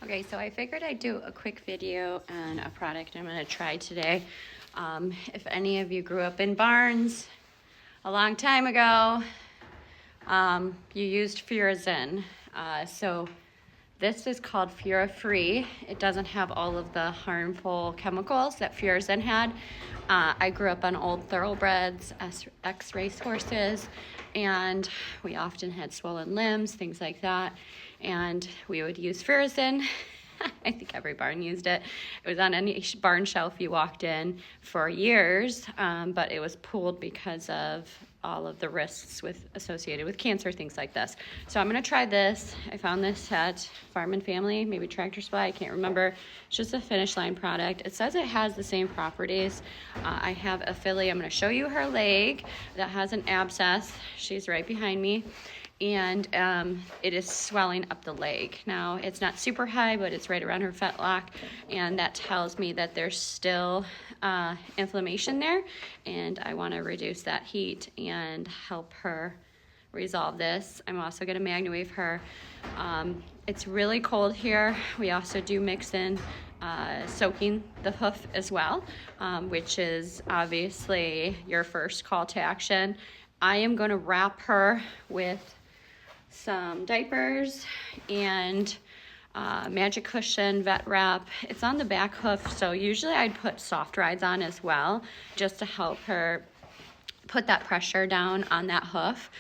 Okay, so I figured I'd do a quick video on a product I'm gonna try today. If any of you grew up in barns a long time ago, you used Furazin. So this is called Fura-free. It doesn't have all of the harmful chemicals that Furazin had. I grew up on old thoroughbreds, ex-race horses, and we often had swollen limbs, things like that. And we would use Furazin. I think every barn used it. It was on any barn shelf you walked in for years, but it was pulled because of all of the risks associated with cancer, things like this. So I'm gonna try this. I found this at Farm and Family, maybe Tractor Supply, I can't remember. It's just a Finish Line product. It says it has the same properties. I have a filly, I'm gonna show you her leg that has an abscess. She's right behind me. And it is swelling up the leg. Now, it's not super high, but it's right around her fetlock, and that tells me that there's still inflammation there, and I want to reduce that heat and help her resolve this. I'm also going to magnewave her. It's really cold here. We also do mix in soaking the hoof as well, which is obviously your first call to action. I am going to wrap her with some diapers and magic cushion vet wrap. It's on the back hoof, so usually I'd put soft rides on as well, just to help her put that pressure down on that hoof.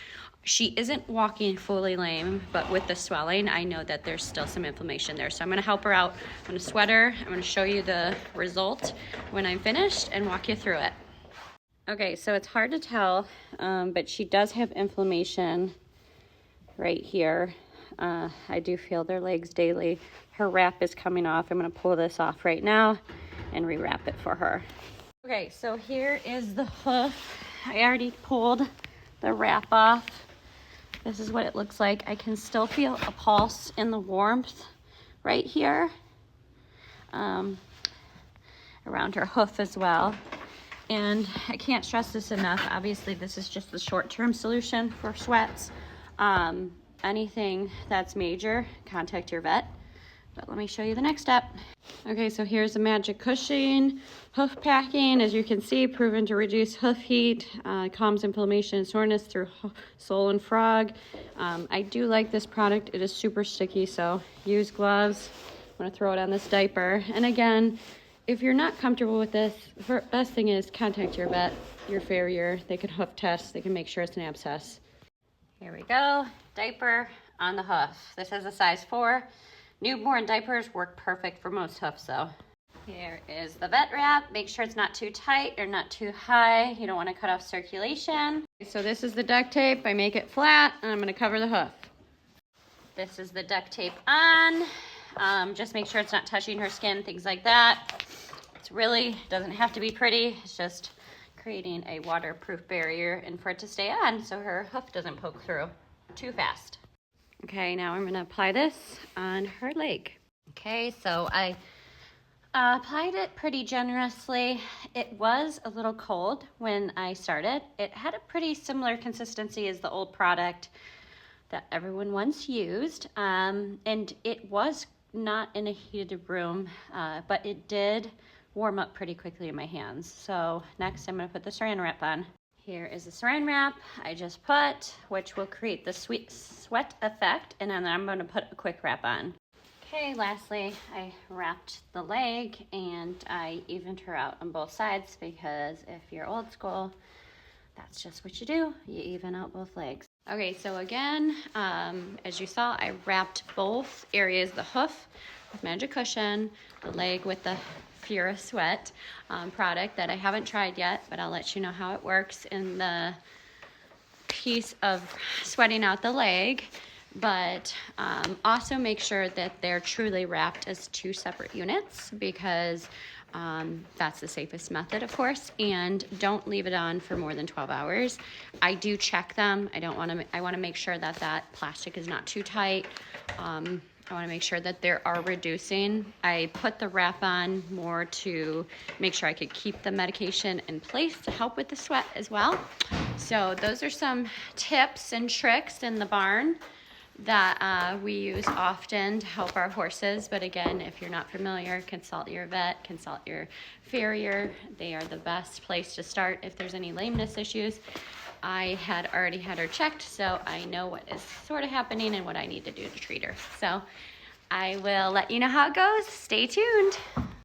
She isn't walking fully lame, but with the swelling, I know that there's still some inflammation there. So I'm gonna help her out. I'm gonna sweat her. I'm gonna show you the result when I'm finished and walk you through it. Okay, so it's hard to tell, but she does have inflammation right here. I do feel their legs daily. Her wrap is coming off. I'm gonna pull this off right now and rewrap it for her. Okay, so here is the hoof. I already pulled the wrap off. This is what it looks like. I can still feel a pulse in the warmth right here, around her hoof as well. And I can't stress this enough. Obviously, this is just the short-term solution for sweats. Anything that's major, contact your vet. But let me show you the next step. Okay, so here's the magic cushion. Hoof packing, as you can see, proven to reduce hoof heat, calms inflammation and soreness through sole and frog. I do like this product. It is super sticky, so use gloves. I'm gonna throw it on this diaper. And again, if you're not comfortable with this, the best thing is contact your vet, your farrier. They can hoof test. They can make sure it's an abscess. Here we go, diaper on the hoof. This is a size 4. Newborn diapers work perfect for most hoofs though. Here is the vet wrap. Make sure it's not too tight or not too high. You don't want to cut off circulation. So this is the duct tape. I make it flat and I'm going to cover the hoof. This is the duct tape on. Just make sure it's not touching her skin, things like that. It's really doesn't have to be pretty. It's just creating a waterproof barrier and for it to stay on so her hoof doesn't poke through too fast. Okay, now I'm gonna apply this on her leg. Okay, so I applied it pretty generously. It was a little cold when I started. It had a pretty similar consistency as the old product that everyone once used, and it was not in a heated room, but it did warm up pretty quickly in my hands. So next I'm gonna put the saran wrap on. Here is the saran wrap I just put, which will create the sweet sweat effect, and then I'm gonna put a quick wrap on. Okay, lastly, I wrapped the leg and I evened her out on both sides because if you're old school, that's just what you do. You even out both legs. Okay, so again, as you saw, I wrapped both areas, the hoof with magic cushion, the leg with the Fura Sweat product that I haven't tried yet, but I'll let you know how it works in the piece of sweating out the leg. But also make sure that they're truly wrapped as 2 separate units because that's the safest method, of course, and don't leave it on for more than 12 hours. I do check them. I want to make sure that that plastic is not too tight. I want to make sure that they are reducing. I put the wrap on more to make sure I could keep the medication in place to help with the sweat as well. So those are some tips and tricks in the barn that we use often to help our horses. But again, if you're not familiar, consult your vet, consult your farrier. They are the best place to start if there's any lameness issues. I had already had her checked, so I know what is sort of happening and what I need to do to treat her. So I will let you know how it goes. Stay tuned.